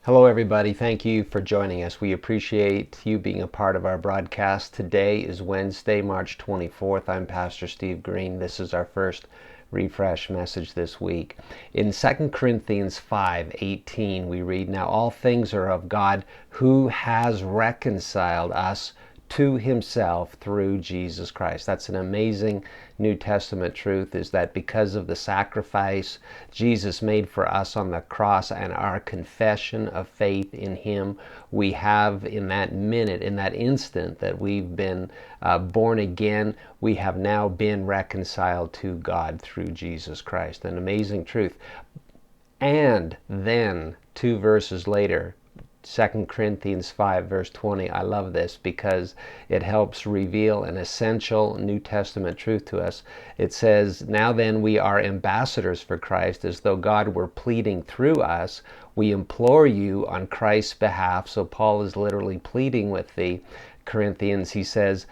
Hello, everybody. Thank you for joining us. We appreciate you being a part of our broadcast. Today is Wednesday, March 24th. I'm Pastor Steve Green. This is our first refresh message this week. In 2 Corinthians 5:18, we read, "Now all things are of God, who has reconciled us to himself through Jesus Christ." That's an amazing New Testament truth, is that because of the sacrifice Jesus made for us on the cross and our confession of faith in him, we have in that minute, in that instant that we've been born again, we have now been reconciled to God through Jesus Christ. An amazing truth. And then 2 verses later, 2 Corinthians 5 verse 20. I love this because it helps reveal an essential New Testament truth to us. It says, "Now then we are ambassadors for Christ, as though God were pleading through us. We implore you on Christ's behalf." So Paul is literally pleading with the Corinthians. He says,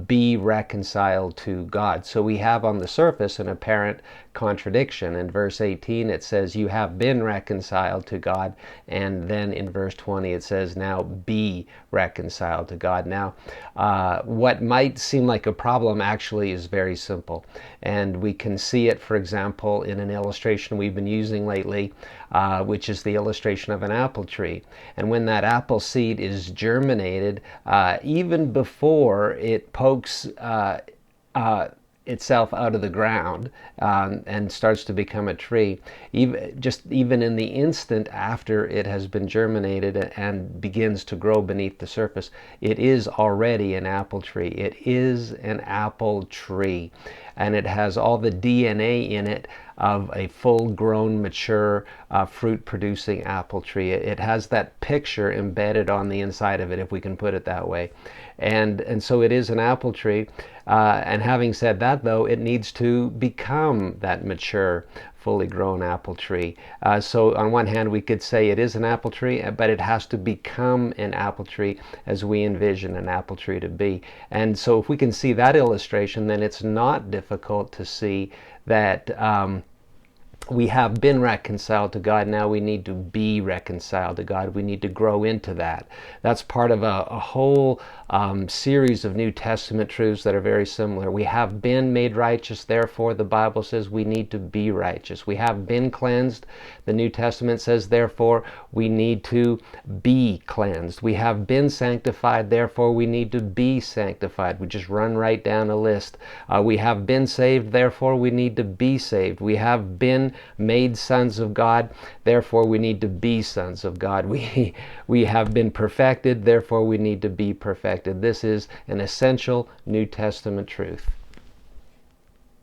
be reconciled to God. So we have on the surface an apparent contradiction. In verse 18 it says, you have been reconciled to God, and then in verse 20 it says, now be reconciled to God. Now what might seem like a problem actually is very simple, and we can see it, for example, in an illustration we've been using lately, which is the illustration of an apple tree. And when that apple seed is germinated, even before it pokes itself out of the ground and starts to become a tree, even in the instant after it has been germinated and begins to grow beneath the surface, it is already an apple tree. It is an apple tree, and it has all the DNA in it of a full-grown, mature, fruit-producing apple tree. It has that picture embedded on the inside of it, if we can put it that way. And so it is an apple tree. And having said that, though, it needs to become that mature, fully grown apple tree. So on one hand, we could say it is an apple tree, but it has to become an apple tree as we envision an apple tree to be. And so if we can see that illustration, then it's not difficult to see that we have been reconciled to God. Now we need to be reconciled to God. We need to grow into that. That's part of a whole series of New Testament truths that are very similar. We have been made righteous, therefore the Bible says we need to be righteous. We have been cleansed. The New Testament says, therefore we need to be cleansed. We have been sanctified, therefore we need to be sanctified. We just run right down a list. We have been saved, therefore we need to be saved. We have been made sons of God, therefore we need to be sons of God. We have been perfected, therefore we need to be perfected. This is an essential New Testament truth.